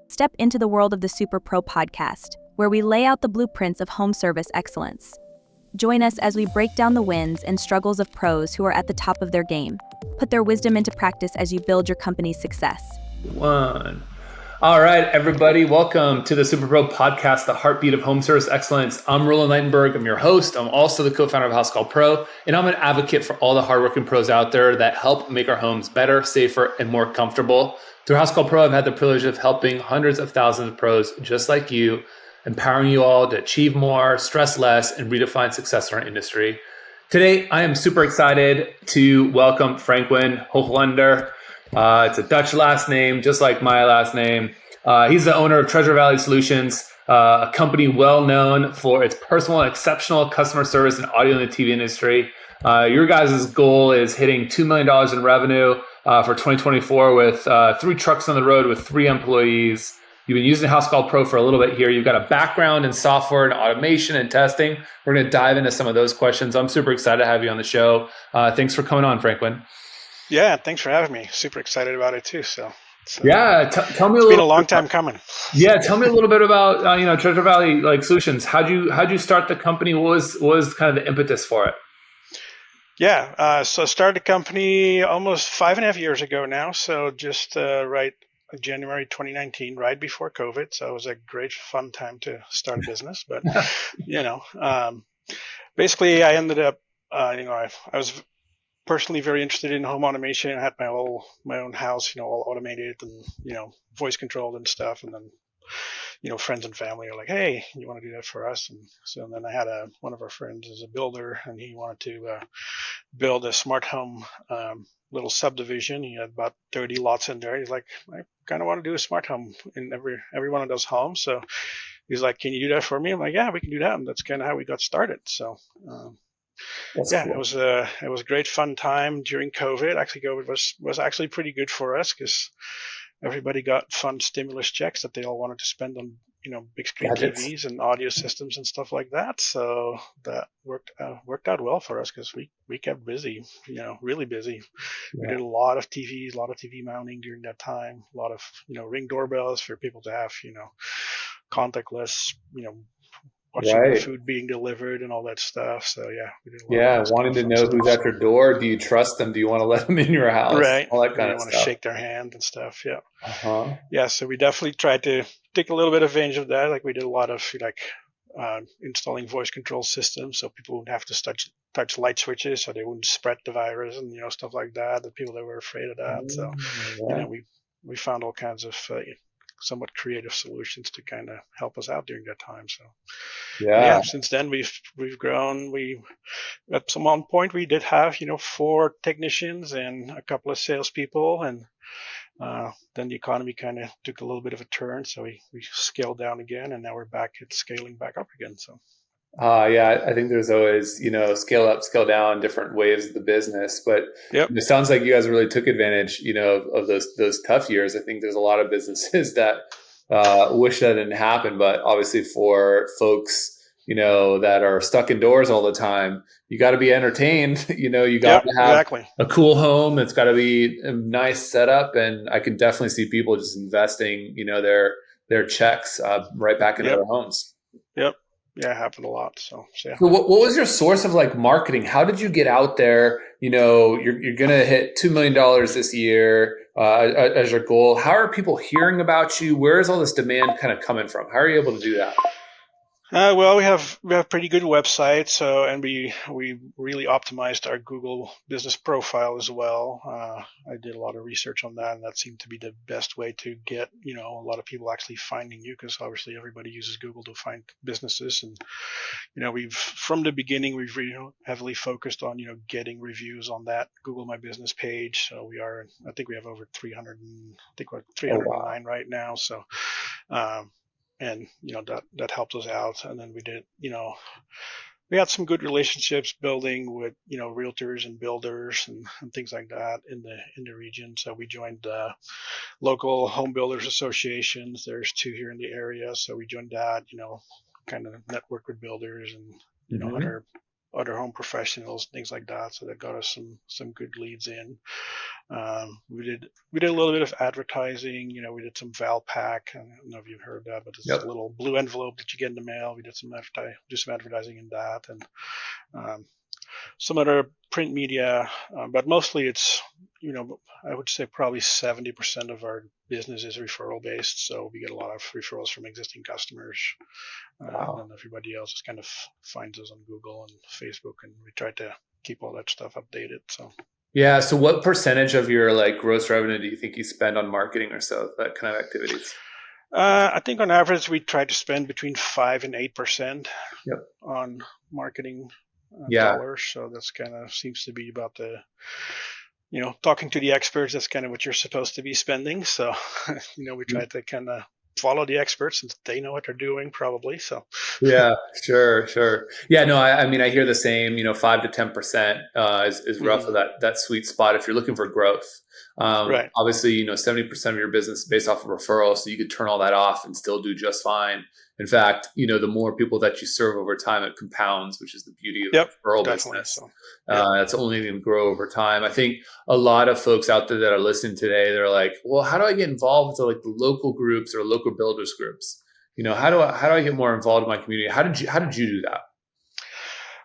Step into the world of the Superpro podcast, where we lay out the blueprints of home service excellence. Join us as we break down the wins and struggles of pros who are at the top of their game. Put their wisdom into practice as you build your company's success. All right, everybody, welcome to the Superpro podcast, the heartbeat of home service excellence. I'm Roland Leitenberg. I'm your host. I'm also the co-founder of Housecall Pro, and I'm an advocate for all the hardworking pros out there that help make our homes better, safer, and more comfortable. Through Housecall Pro, I've had the privilege of helping hundreds of thousands of pros just like you, empowering you all to achieve more, stress less, and redefine success in our industry. Today, I am super excited to welcome Frankwin Hooglander. It's a Dutch last name, just like my last name. He's the owner of Treasure Valley Solutions, a company well known for its personal and exceptional customer service in audio and the TV industry. Your guys' goal is hitting $2 million in revenue for 2024 with 3 trucks on the road with 3 employees. You've been using Housecall Pro for a little bit here. You've got a background in software and automation and testing. We're going to dive into some of those questions. I'm super excited to have you on the show. Thanks for coming on, Frankwin. Yeah, thanks for having me. Super excited about it too. So yeah, tell me a little. It's been a long time coming. Yeah, tell me a little bit about Treasure Valley Solutions. How'd you start the company? What was kind of the impetus for it? Yeah, so I started the company almost 5.5 years ago now. So just right January 2019, right before COVID. So it was a great fun time to start a business. But basically, I ended up I was personally very interested in home automation. I had my own house, all automated and, voice controlled and stuff. And then, friends and family are like, hey, you want to do that for us? And so then I had one of our friends is a builder and he wanted to build a smart home little subdivision. He had about 30 lots in there. He's like, I kind of want to do a smart home in every one of those homes. So he's like, can you do that for me? I'm like, yeah, we can do that. And that's kind of how we got started. So, cool. It was a great fun time during COVID. Actually, COVID was actually pretty good for us because everybody got fun stimulus checks that they all wanted to spend on big screen TVs and audio systems and stuff like that. So that worked out well for us because we kept busy, really busy. Yeah. We did a lot of TVs, a lot of TV mounting during that time, a lot of Ring doorbells for people to have contactless, watching the food being delivered and all that stuff. So we did a lot of wanting to know who's at your door. Do you trust them? Do you want to let them in your house? Right. All that kind of stuff. You want to shake their hand and stuff. Yeah. Uh-huh. Yeah. So we definitely tried to take a little bit of advantage of that. Like we did a lot of installing voice control systems so people wouldn't have to touch light switches so they wouldn't spread the virus and stuff like that. The people that were afraid of that. So we found all kinds of somewhat creative solutions to kind of help us out during that time. So since then we've grown. We at some one point we did have 4 technicians and a couple of salespeople, and then the economy kind of took a little bit of a turn, so we scaled down again, and now we're back at scaling back up again. So I think there's always scale up, scale down, different waves of the business. But it sounds like you guys really took advantage, of those tough years. I think there's a lot of businesses that wish that didn't happen, but obviously for folks that are stuck indoors all the time, you got to be entertained. You got to have a cool home. It's got to be a nice setup, and I can definitely see people just investing their checks right back into their homes. Yep. Yeah, it happened a lot. So what was your source of marketing? How did you get out there? You're going to hit $2 million this year as your goal. How are people hearing about you? Where is all this demand kind of coming from? How are you able to do that? Well, we have pretty good website, and we really optimized our Google business profile as well. I did a lot of research on that, and that seemed to be the best way to get a lot of people actually finding you, because obviously everybody uses Google to find businesses. And from the beginning we've really heavily focused on getting reviews on that Google My Business page. So I think we have over 300, I think we're 309 right now. So. And that helped us out. And then we did we had some good relationships building with realtors and builders and things like that in the region. So we joined local home builders associations. There's 2 here in the area, so we joined that. Kind of network with builders and other other home professionals, things like that. So that got us some good leads in. We did a little bit of advertising. We did some Valpak. I don't know if you've heard that, but it's a little blue envelope that you get in the mail. We did some advertising in that, and some other print media, but mostly it's, I would say probably 70% of our business is referral based. So we get a lot of referrals from existing customers. Wow. And then everybody else just kind of finds us on Google and Facebook, and we try to keep all that stuff updated. So. Yeah. So what percentage of your like gross revenue do you think you spend on marketing or so, that kind of activities? I think on average we try to spend between 5 and 8% on marketing dollars. So that's kind of seems to be about the, talking to the experts. That's kind of what you're supposed to be spending. So, we try to kind of follow the experts, since they know what they're doing probably. So yeah, sure. Yeah, no, I mean, I hear the same, 5 to 10% is roughly that sweet spot if you're looking for growth. Right. Obviously, 70% of your business is based off of referrals, so you could turn all that off and still do just fine. In fact, the more people that you serve over time, it compounds, which is the beauty of the referral business. So. That's only going to grow over time. I think a lot of folks out there that are listening today, they're like, well, how do I get involved with like the local groups or local builders groups? How do I get more involved in my community? How did you do that?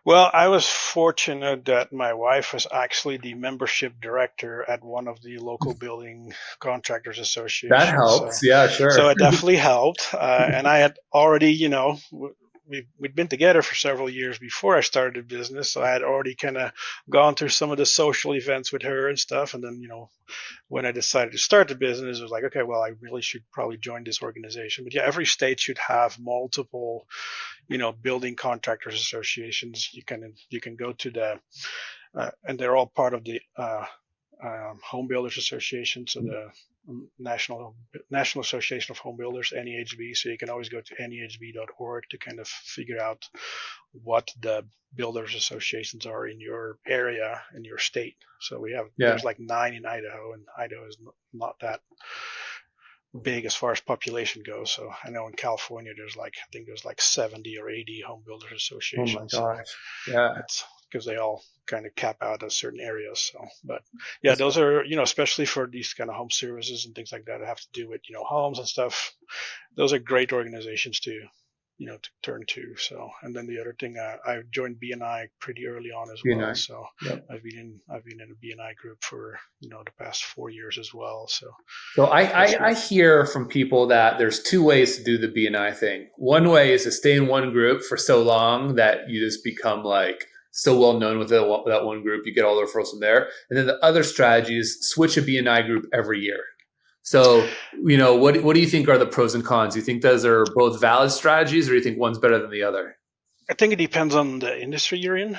Well, I was fortunate that my wife was actually the membership director at one of the local building contractors associations. That helps. Yeah, sure. So it definitely helped. And I had already, we'd been together for several years before I started the business. So I had already kind of gone through some of the social events with her and stuff. And then, when I decided to start the business, it was like, okay, well, I really should probably join this organization. But yeah, every state should have multiple, building contractors associations. You can go to the, and they're all part of the Home Builders Association, so the National Association of Home Builders, NEHB. So you can always go to nehb.org to kind of figure out what the builders associations are in your area, in your state. So there's like 9 in Idaho, and Idaho is not that big as far as population goes. So I know in California there's like 70 or 80 home builders associations. Oh my gosh. Yeah. It's because they all kind of cap out at certain areas. So, but yeah, those are, especially for these kind of home services and things like that have to do with, homes and stuff. Those are great organizations to turn to. So, and then the other thing, I joined BNI pretty early on as well. So I've been in a BNI group for, the past 4 years as well. So I hear from people that there's 2 ways to do the BNI thing. One way is to stay in one group for so long that you just become like so well known with that one group, you get all the referrals from there. And then the other strategy is switch a BNI group every year. So, what do you think are the pros and cons? Do you think those are both valid strategies, or do you think one's better than the other? I think it depends on the industry you're in.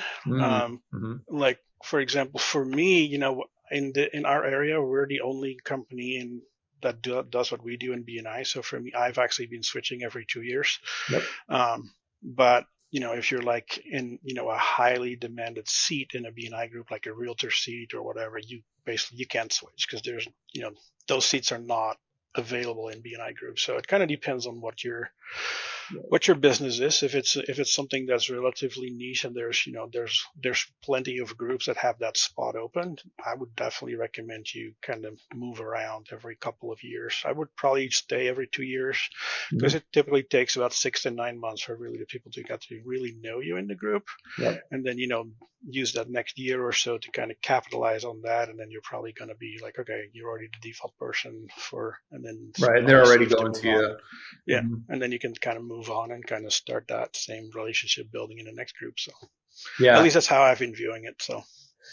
Like, for example, for me, in our area, we're the only company that does what we do in BNI. So for me, I've actually been switching every 2 years. But if you're like in, a highly demanded seat in a BNI group, like a realtor seat or whatever, you can't switch because there's, those seats are not available in BNI groups. So it kind of depends on what your business is. If it's something that's relatively niche and there's plenty of groups that have that spot open, I would definitely recommend you kind of move around every couple of years. I would probably stay every 2 years because it typically takes about 6 to 9 months for really the people to get to really know you in the group. And then, use that next year or so to kind of capitalize on that. And then you're probably going to be like, okay, you're already the default person and then they're already going to you. Yeah. And then you can kind of move on and kind of start that same relationship building in the next group. So at least that's how I've been viewing it. So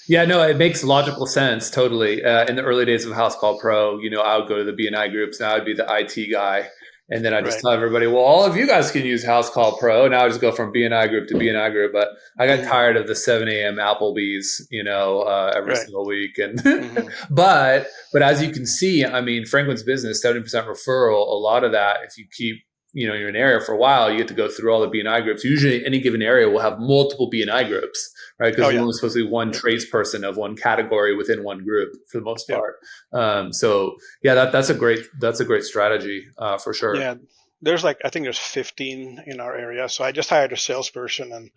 yeah, no, it makes logical sense. Totally. In the early days of Housecall Pro, I would go to the BNI groups. Now I'd be the IT guy. And then I just tell everybody, well, all of you guys can use Housecall Pro. Now I just go from BNI group to BNI group. But I got tired of the 7 a.m. Applebee's, every single week. And but as you can see, I mean, Frankwin's business, 70% referral, a lot of that, if you keep, you're in an area for a while, you get to go through all the BNI groups. Usually any given area will have multiple BNI groups, right? Because there's only supposed to be one tradesperson of one category within one group for the most part. So yeah, that's a great strategy for sure. Yeah. there's like, I think there's 15 in our area. So I just hired a salesperson, and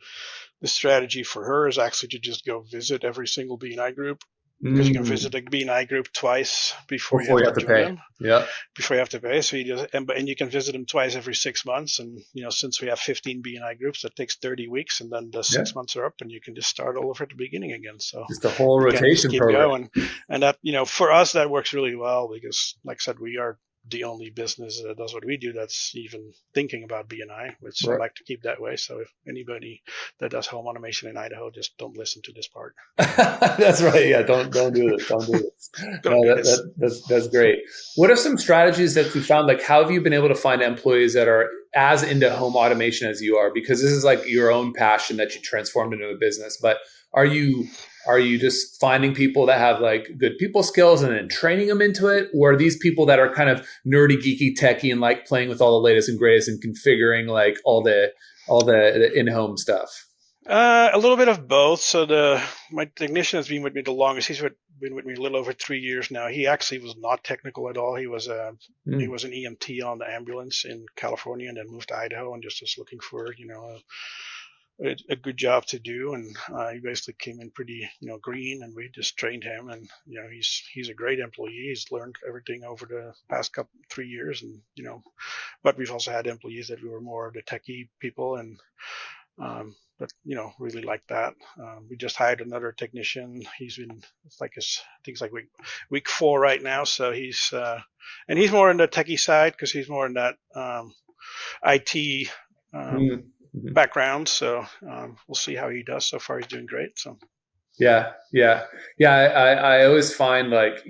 the strategy for her is actually to just go visit every single BNI group, because you can visit a BNI group twice before you have to join pay. them. Yeah. Before you have to pay. So you just, and you can visit them twice every 6 months. And, since we have 15 BNI groups, that takes 30 weeks, and then the 6 months are up, and you can just start all over at the beginning again. So just the whole you can just rotation keep program. going. And that, for us, that works really well, because like I said, we are the only business that does what we do that's even thinking about BNI, which I like to keep that way. So if anybody that does home automation in Idaho, just don't listen to this part. That's right. Yeah, don't do this. Don't do this. That's great. What are some strategies that you found? Like, how have you been able to find employees that are as into home automation as you are? Because this is like your own passion that you transformed into a business. But are you just finding people that have like good people skills and then training them into it? Or are these people that are kind of nerdy, geeky, techie and like playing with all the latest and greatest and configuring like all the in-home stuff? A little bit of both. So my technician has been with me the longest. He's been with me a little over 3 years now. He actually was not technical at all. He was an EMT on the ambulance in California, and then moved to Idaho, and just was looking for a good job to do. And he basically came in pretty green, and we just trained him. And he's a great employee. He's learned everything over the past 3 years. And but we've also had employees that we were more of the techie people, and but really like that. We just hired another technician. He's been, I think it's like week 4 right now. So he's more in the techie side, because he's more in that IT background. So we'll see how he does. So far, he's doing great. So. Yeah. I always find like,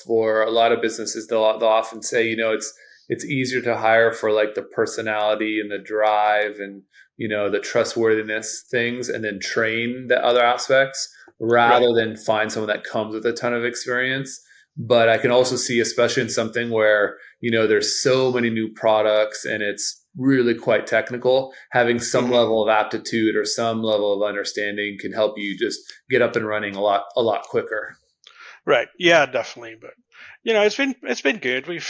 for a lot of businesses, they'll often say, it's easier to hire for like the personality and the drive and, the trustworthiness things, and then train the other aspects rather than find someone that comes with a ton of experience. But I can also see, especially in something where, there's so many new products and it's really quite technical, having some level of aptitude or some level of understanding can help you just get up and running a lot quicker. Right. Yeah, definitely. But it's been good. We've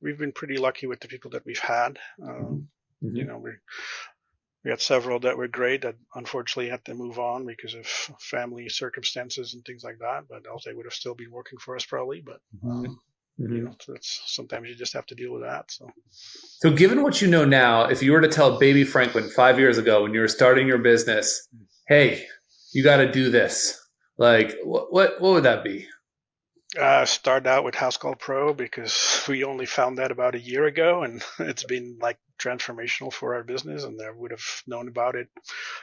been pretty lucky with the people that we've had. We had several that were great that unfortunately had to move on because of family circumstances and things like that. But else they would have still been working for us probably. But so that's, sometimes you just have to deal with that. So given what you know now, if you were to tell baby Frankwin 5 years ago when you were starting your business, hey, you got to do this, like what would that be? Started out with Housecall Pro, because we only found that about a year ago, and it's been like transformational for our business. And I would have known about it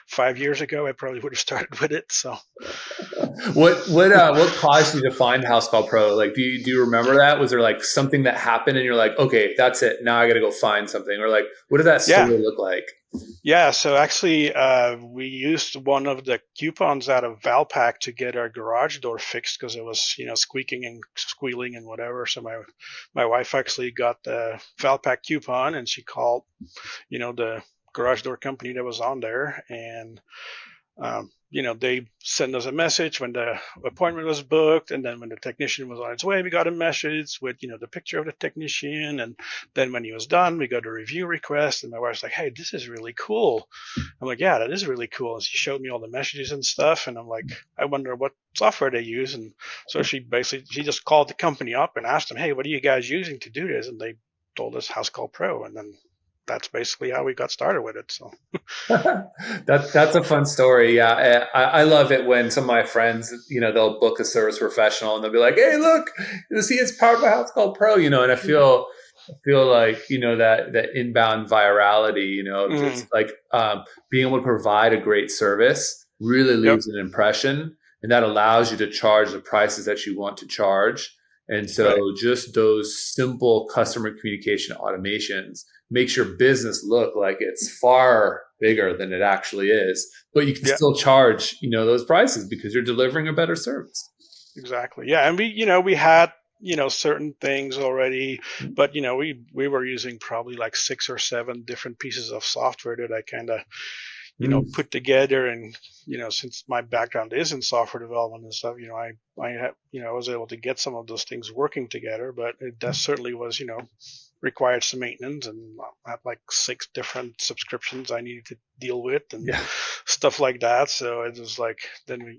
5 years ago, I probably would have started with it. So what caused you to find Housecall Pro? Like, do you remember that? Was there like something that happened and you're like, okay, that's it, now I got to go find something? Or like, what did that story look like? Yeah, so actually, we used one of the coupons out of Valpak to get our garage door fixed, because it was, squeaking and squealing and whatever. So my wife actually got the Valpak coupon, and she called, the garage door company that was on there, and they send us a message when the appointment was booked, and then when the technician was on its way, we got a message with, the picture of the technician, and then when he was done, we got a review request, and my wife's like, hey, this is really cool. I'm like, yeah, that is really cool. And she showed me all the messages and stuff, and I'm like, I wonder what software they use. And so she just called the company up and asked them, hey, what are you guys using to do this? And they told us Housecall Pro, and then that's basically how we got started with it. So that's a fun story. Yeah. I love it when some of my friends, they'll book a service professional and they'll be like, hey, look, you see, it's powered by Housecall Pro, and I feel like, that inbound virality, just like being able to provide a great service really leaves an impression, and that allows you to charge the prices that you want to charge. And so just those simple customer communication automations makes your business look like it's far bigger than it actually is, but you can still charge, those prices because you're delivering a better service. Exactly. Yeah. And we had, certain things already, but, we were using probably like 6 or 7 different pieces of software that I kind of, put together. And, since my background is in software development and stuff, I was able to get some of those things working together, but it certainly was, required some maintenance, and I had like 6 different subscriptions I needed to deal with and Yeah, stuff like that. So it was like, then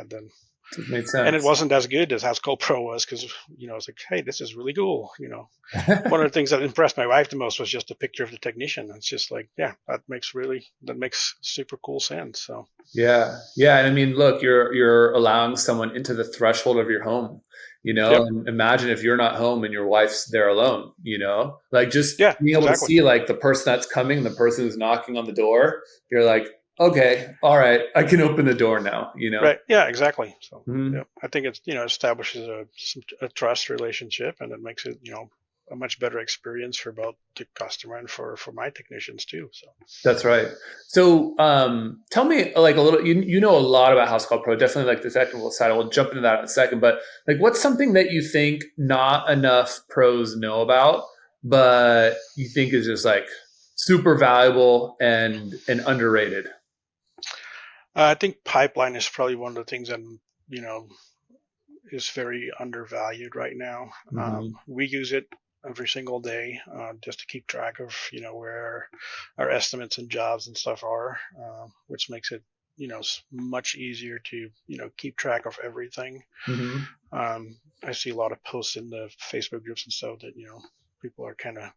then. it made And it sense. wasn't as good as Housecall Pro was because, it's like, hey, this is really cool. One of the things that impressed my wife the most was just a picture of the technician. It's just like, yeah, that makes super cool sense. So, Yeah. Yeah. And I mean, look, you're allowing someone into the threshold of your home, yep. and imagine if you're not home and your wife's there alone, like just Yeah, being able to exactly. see like the person that's coming, the person who's knocking on the door, you're like, okay, all right, I can open the door now. Right. Yeah, exactly. So, Mhm. yeah, I think it, establishes a trust relationship, and it makes it, a much better experience for both the customer and for my technicians too. So, That's right. So, tell me like a little. You know a lot about House Call Pro. Definitely like the technical side. We'll jump into that in a second. But like, what's something that you think not enough pros know about, but you think is just like super valuable and underrated? I think pipeline is probably one of the things that, you know, is very undervalued right now. Mm-hmm. We use it every single day just to keep track of where our estimates and jobs and stuff are, which makes it much easier to keep track of everything. Mm-hmm. I see a lot of posts in the Facebook groups and stuff that people are kind of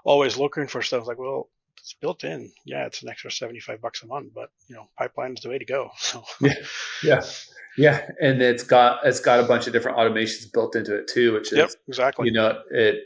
always looking for stuff like, well, it's built in. Yeah, it's an extra $75 a month, but pipeline is the way to go. So Yeah, yeah, yeah, and it's got a bunch of different automations built into it too, which yep, is exactly. it.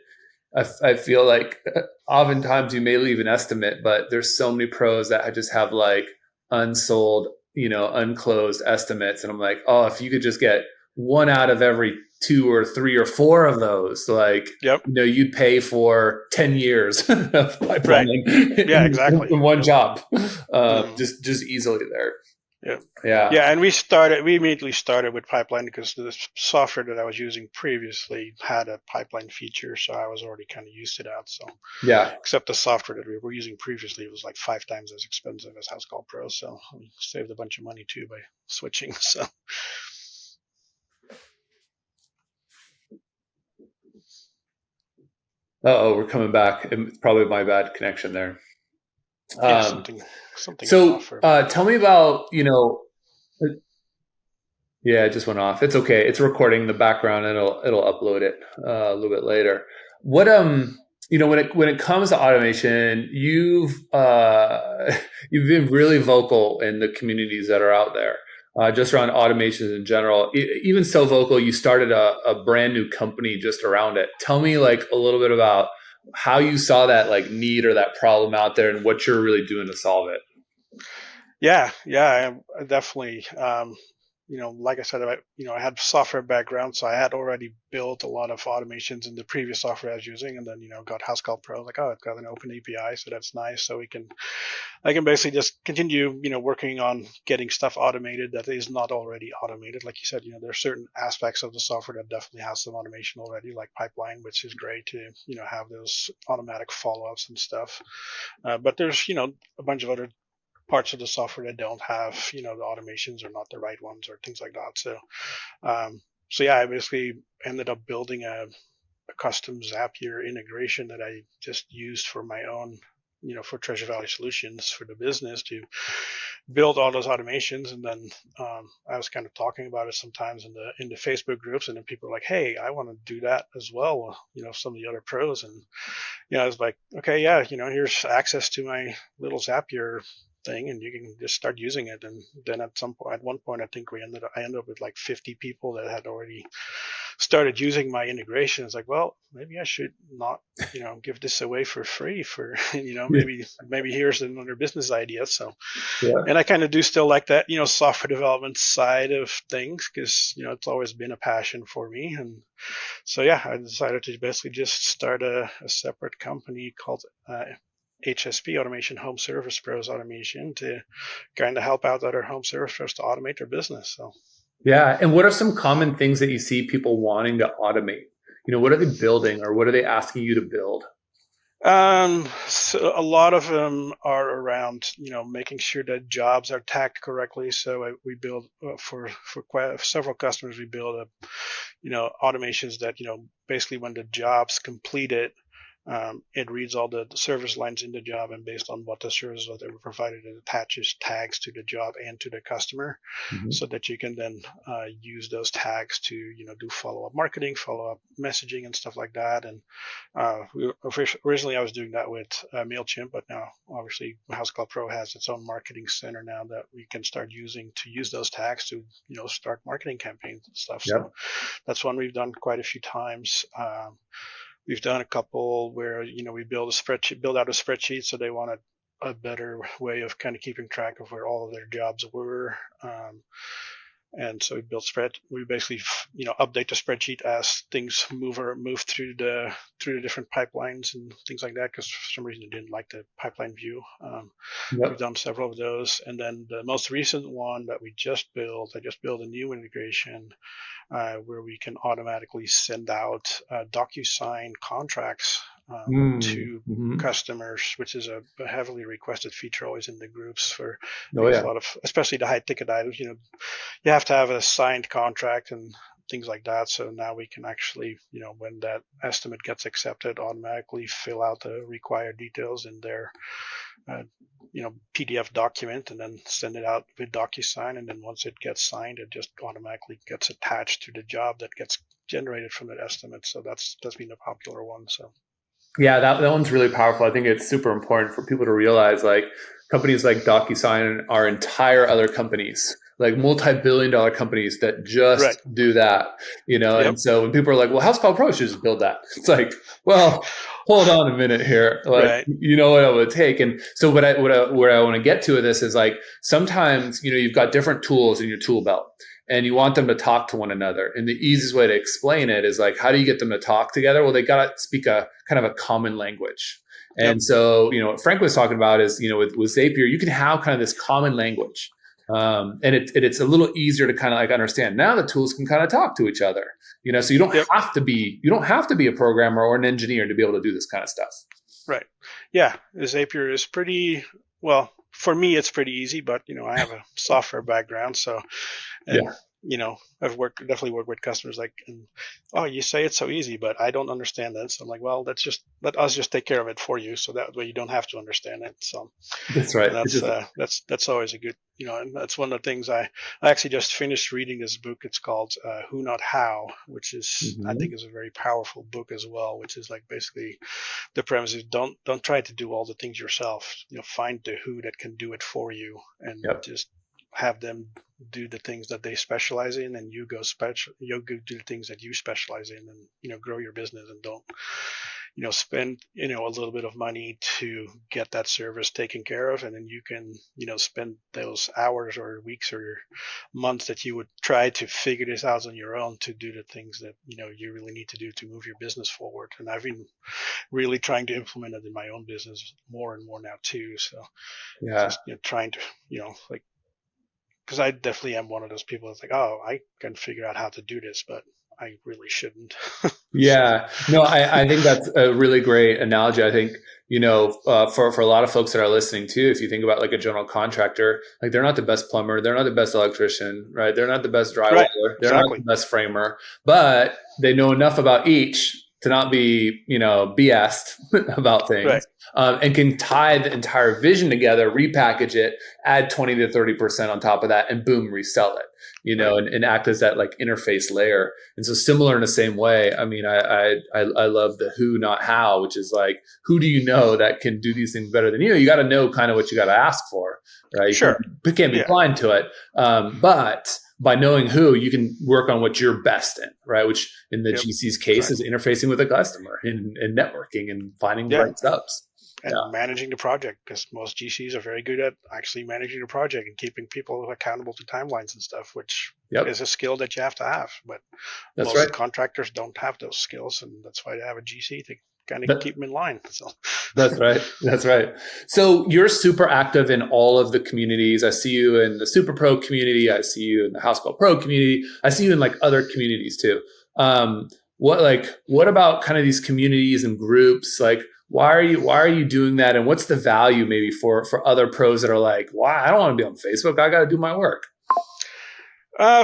I feel like oftentimes you may leave an estimate, but there's so many pros that just have like unsold, unclosed estimates, and I'm like, oh, if you could just get one out of every two or three or four of those, like Yep. you'd pay for 10 years of Right. pipelining Yeah, exactly. in one Yep. job, Mm-hmm. just easily there. Yeah. Yeah. Yeah, and we immediately started with pipeline because the software that I was using previously had a pipeline feature, so I was already kind of used to that. So, Yeah. except the software that we were using previously was like 5 times as expensive as Housecall Pro, so we saved a bunch of money too by switching. So, Oh, we're coming back. It's probably my bad connection there. yeah, Um, something is so off for a minute. tell me about, yeah, it just went off. It's okay. It's recording in the background and it'll upload it a little bit later. What when it comes to automation, you've been really vocal in the communities that are out there, just around automations in general. Even so vocal, you started a brand new company just around it. Tell me like a little bit about how you saw that like need or that problem out there and what you're really doing to solve it. Yeah, I definitely. Like I said, I had software background, so I had already built a lot of automations in the previous software I was using, and then got Housecall Pro. Like, oh, it's got an open API, so that's nice. So I can basically just continue, working on getting stuff automated that is not already automated. Like you said, there are certain aspects of the software that definitely has some automation already, like pipeline, which is great to, have those automatic follow-ups and stuff. But there's, a bunch of other parts of the software that don't have, the automations are not the right ones or things like that. So yeah, I basically ended up building a custom Zapier integration that I just used for my own, for Treasure Valley Solutions for the business to build all those automations. And then I was kind of talking about it sometimes in the Facebook groups, and then people are like, "Hey, I want to do that as well." Some of the other pros, and I was like, "Okay, yeah, here's access to my little Zapier thing, and you can just start using it." And then at one point, I think I ended up with like 50 people that had already started using my integration. It's like, well, maybe I should not, give this away for free for, maybe here's another business idea. So, Yeah. and I kind of do still like that, software development side of things because, it's always been a passion for me. And so, yeah, I decided to basically just start a separate company called HSP Automation, Home Service Pros Automation, to kind of help out other home service pros to automate their business. So, Yeah. And what are some common things that you see people wanting to automate? What are they building or what are they asking you to build? So a lot of them are around, making sure that jobs are tagged correctly. So we build for several customers, we build automations that, basically when the job's completed, It reads all the service lines in the job, and based on what the service that they were provided, it attaches tags to the job and to the customer, Mm-hmm. so that you can then use those tags to do follow-up marketing, follow-up messaging, and stuff like that. And originally I was doing that with MailChimp, but now obviously Housecall Pro has its own marketing center now that we can start using to use those tags to start marketing campaigns and stuff. Yep. So that's one we've done quite a few times. We've done a couple where we build out a spreadsheet, so they wanted a better way of kind of keeping track of where all of their jobs were. And so we basically update the spreadsheet as things move through the different pipelines and things like that, because for some reason it didn't like the pipeline view. Yep. We've done several of those, and then the most recent one that I just built a new integration where we can automatically send out DocuSign contracts to customers, which is a heavily requested feature always in the groups for a lot of, especially the high ticket items. You have to have a signed contract and things like that. So now we can actually, when that estimate gets accepted, automatically fill out the required details in their PDF document and then send it out with DocuSign. And then once it gets signed, it just automatically gets attached to the job that gets generated from that estimate. So that's been a popular one. So yeah, that one's really powerful. I think it's super important for people to realize, like, companies like DocuSign are entire other companies, like multi-billion-dollar companies that just do that, Yep. And so when people are like, well, Housecall Pro should just build that. It's like, well, hold on a minute here. Like, you know what it would take. And so what I want to get to with this is, like, sometimes, you've got different tools in your tool belt and you want them to talk to one another. And the easiest way to explain it is, like, how do you get them to talk together? Well, they got to speak a kind of a common language. And so, what Frank was talking about is, with Zapier, you can have kind of this common language. And it's a little easier to kind of like understand. Now the tools can kind of talk to each other, so you don't have to be a programmer or an engineer to be able to do this kind of stuff. Right. Yeah. Zapier is pretty, well, for me, it's pretty easy, but, I have a software background. So, I've definitely worked with customers like, oh, you say it's so easy, but I don't understand that. So I'm like, well, let us just take care of it for you, so that way you don't have to understand it. So that's right. That's always a good, and that's one of the things I actually just finished reading this book. It's called Who Not How, which is I think is a very powerful book as well. Which is like basically the premise is don't try to do all the things yourself. Find the who that can do it for you, and just have them do the things that they specialize in, and you go do the things that you specialize in, and grow your business, and don't spend a little bit of money to get that service taken care of, and then you can spend those hours or weeks or months that you would try to figure this out on your own to do the things that you really need to do to move your business forward. And I've been really trying to implement it in my own business more and more now too. So just trying to like, because I definitely am one of those people that's like, oh, I can figure out how to do this, but I really shouldn't. Yeah, no, I think that's a really great analogy. I think, for a lot of folks that are listening too, if you think about like a general contractor, like they're not the best plumber, they're not the best electrician, right? They're not the best drywaller, they're not the best framer, but they know enough about each to not be, BS'd about things, and can tie the entire vision together, repackage it, add 20 to 30% on top of that, and boom, resell it, and act as that like interface layer. And so similar in the same way, I mean, I love the who, not how, which is like, who do you know that can do these things better than you? You got to know kind of what you got to ask for, right? You can't be blind to it. But by knowing who, you can work on what you're best in, right? Which in the GC's case is interfacing with a customer and networking and finding the right steps. And managing the project, because most GCs are very good at actually managing the project and keeping people accountable to timelines and stuff, which is a skill that you have to have. But most contractors don't have those skills, and that's why they have a GC to kind of keep them in line. So. That's right. So you're super active in all of the communities. I see you in the Superpro community. I see you in the Housecall Pro community. I see you in like other communities too. What about kind of these communities and groups? Like, why are you doing that? And what's the value maybe for other pros that are like, why I don't want to be on Facebook. I got to do my work.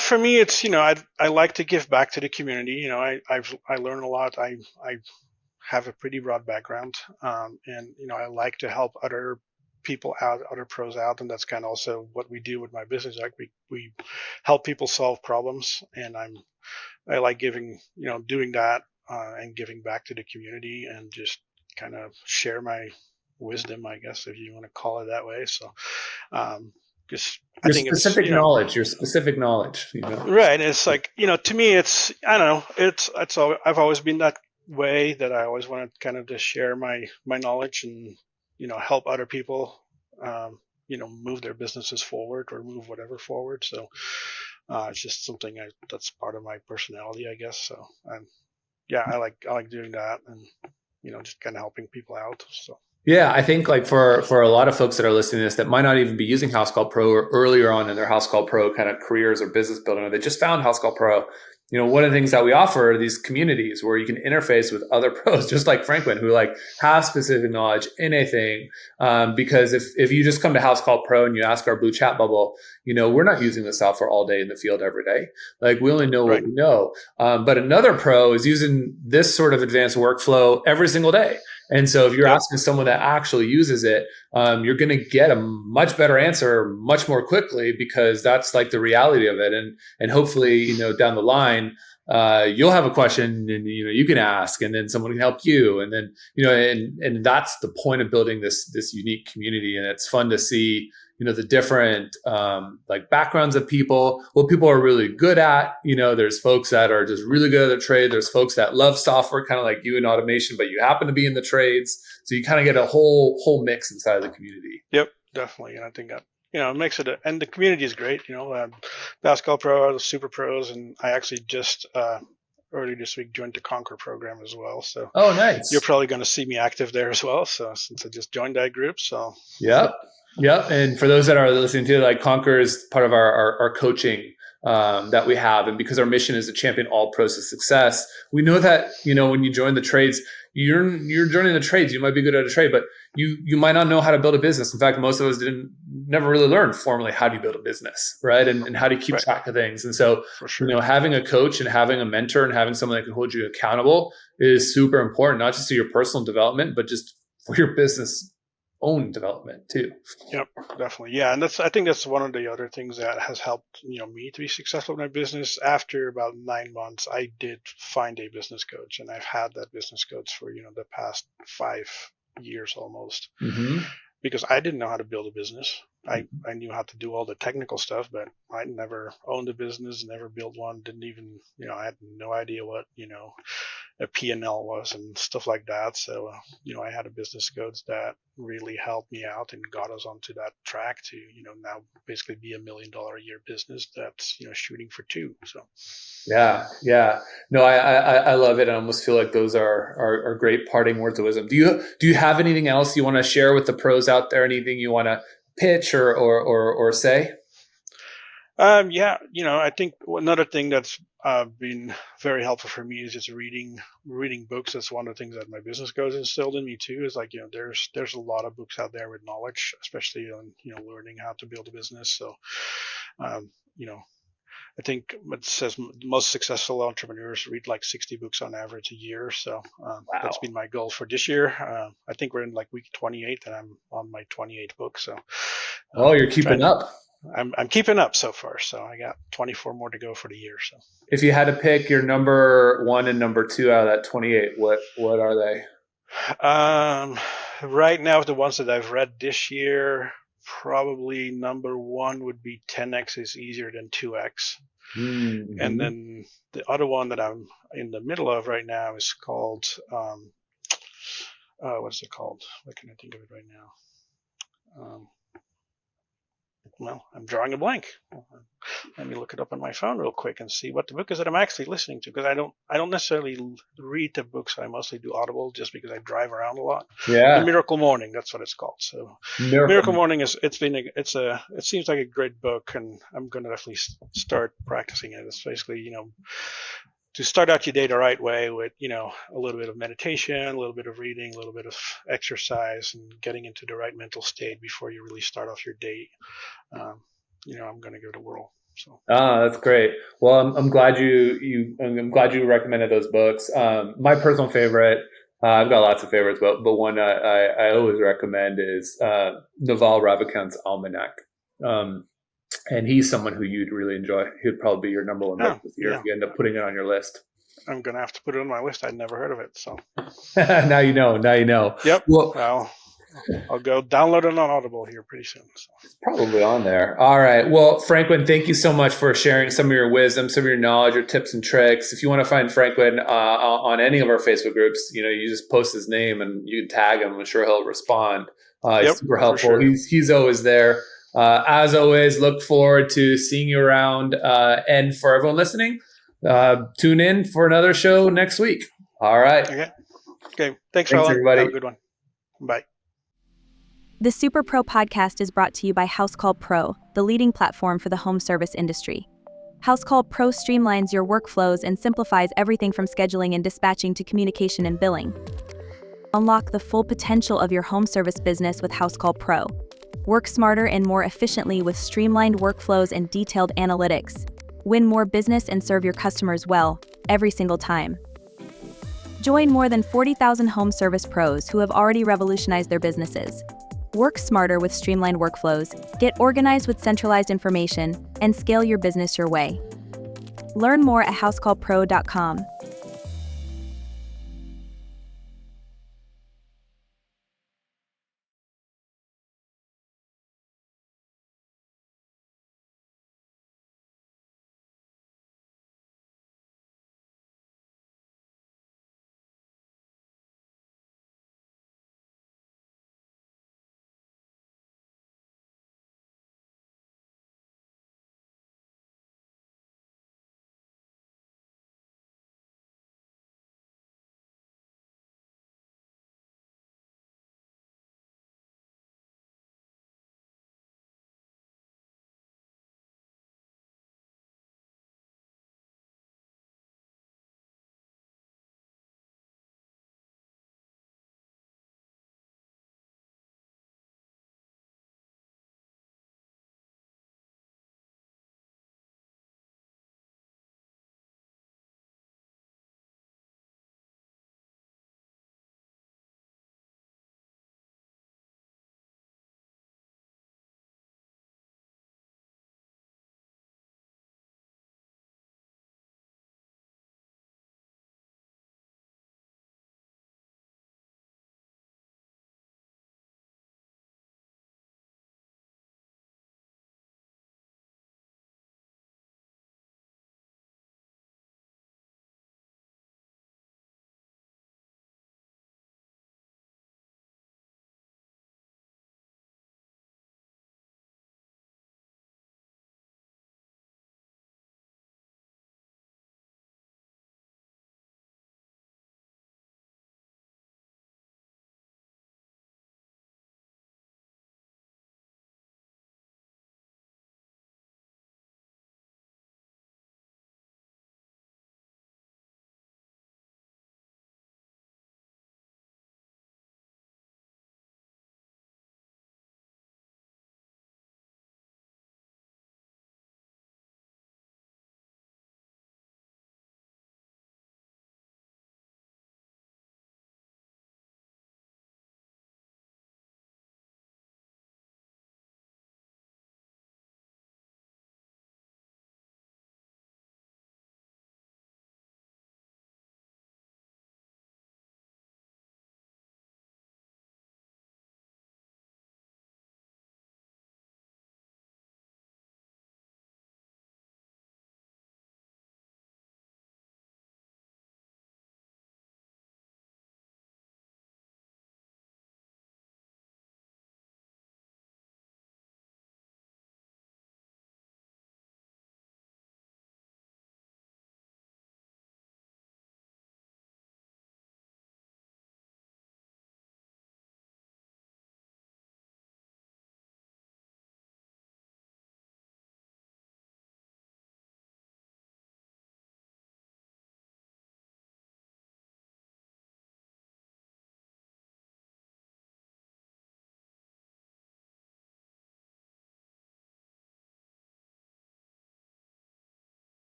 For me, it's, I like to give back to the community. I learn a lot. I have a pretty broad background, and I like to help other people out, other pros out, and that's kind of also what we do with my business. Like we help people solve problems, and I like doing that, and giving back to the community, and just kind of share my wisdom, I guess, if you want to call it that way. So, just I Your think it's specific knowledge, your specific knowledge, right. It's like to me, it's I don't know, it's all, I've always been that way, that I always want to kind of just share my knowledge, and help other people, move their businesses forward, or move whatever forward. So it's just something that's part of my personality, I guess. So yeah, I like doing that, and just kind of helping people out. So. Yeah, I think like for a lot of folks that are listening to this that might not even be using Housecall Pro, or earlier on in their Housecall Pro kind of careers or business building, or they just found Housecall Pro, one of the things that we offer are these communities where you can interface with other pros, just like Frankwin, who like have specific knowledge in a thing. Because if you just come to Housecall Pro and you ask our blue chat bubble, we're not using the software all day in the field every day. Like we only know what we know. But another pro is using this sort of advanced workflow every single day. And so if you're asking someone that actually uses it, you're going to get a much better answer much more quickly, because that's like the reality of it. And hopefully, down the line, you'll have a question, and you can ask, and then someone can help you. And then, and that's the point of building this unique community. And it's fun to see, the different like backgrounds of people, what people are really good at. There's folks that are just really good at the trade. There's folks that love software, kind of like you in automation, but you happen to be in the trades. So you kind of get a whole mix inside of the community. Yep, definitely. And I think that, it makes it, and the community is great. Housecall Pro, the Superpros, and I actually just early this week joined the Conquer program as well. So oh, nice. You're probably going to see me active there as well. So since I just joined that group, so yep. And for those that are listening to, like, Conquer is part of our coaching that we have, and because our mission is to champion all pros to success, we know that when you join the trades, you're joining the trades. You might be good at a trade, but you might not know how to build a business. In fact, most of us never really learned formally how do you build a business, right? And how do you keep track of things. And so, having a coach and having a mentor and having someone that can hold you accountable is super important, not just to your personal development, but just for your business own development too. Yep, definitely. Yeah. And I think that's one of the other things that has helped, me to be successful in my business. After about 9 months, I did find a business coach, and I've had that business coach for, the past 5 years almost, because I didn't know how to build a business. I knew how to do all the technical stuff, but I never owned a business, never built one, didn't even, I had no idea what, a P&L was and stuff like that. So, I had a business coach that really helped me out and got us onto that track to, now basically be $1 million a year business that's, shooting for 2. So. Yeah. No, I love it. I almost feel like those are great parting words of wisdom. Do you have anything else you want to share with the pros out there? Anything you want to pitch or say? Yeah, I think another thing that's been very helpful for me is just reading books. That's one of the things that my business coach instilled in me too. Is like, there's a lot of books out there with knowledge, especially on learning how to build a business. So, I think it says most successful entrepreneurs read like 60 books on average a year. So that's been my goal for this year. I think we're in like week 28, and I'm on my 28th book. So, you're keeping up. I'm keeping up so far. So I got 24 more to go for the year. So if you had to pick your number 1 and number 2 out of that 28, what are they? Right now, the ones that I've read this year, probably number 1 would be 10x is easier than 2x. Mm-hmm. And then the other one that I'm in the middle of right now is called, what's it called? What can I think of it right now? Well, I'm drawing a blank. Let me look it up on my phone real quick and see what the book is that I'm actually listening to, because I don't necessarily read the books. I mostly do Audible just because I drive around a lot. Yeah. The Miracle Morning, that's what it's called. So Miracle Morning it seems like a great book, and I'm going to definitely start practicing it. It's basically, to start out your day the right way with, a little bit of meditation, a little bit of reading, a little bit of exercise, and getting into the right mental state before you really start off your day. I'm going to give it a whirl. So. That's great. Well, I'm glad you recommended those books. My personal favorite, I've got lots of favorites, but one I always recommend is Naval Ravikant's Almanac. And he's someone who you'd really enjoy. He'd probably be your number one book this year if you end up putting it on your list. I'm going to have to put it on my list. I'd never heard of it. So Now you know. Yep. Well, I'll go download it on Audible here pretty soon. So. It's probably on there. All right. Well, Frankwin, thank you so much for sharing some of your wisdom, some of your knowledge, your tips and tricks. If you want to find Frankwin on any of our Facebook groups, you just post his name and you can tag him. I'm sure he'll respond. He's super helpful. Sure. He's always there. As always, look forward to seeing you around. And for everyone listening, tune in for another show next week. All right. Okay. Thanks everybody. Have a good one. Bye. The Superpro podcast is brought to you by Housecall Pro, the leading platform for the home service industry. Housecall Pro streamlines your workflows and simplifies everything from scheduling and dispatching to communication and billing. Unlock the full potential of your home service business with Housecall Pro. Work smarter and more efficiently with streamlined workflows and detailed analytics. Win more business and serve your customers well, every single time. Join more than 40,000 home service pros who have already revolutionized their businesses. Work smarter with streamlined workflows, get organized with centralized information, and scale your business your way. Learn more at housecallpro.com.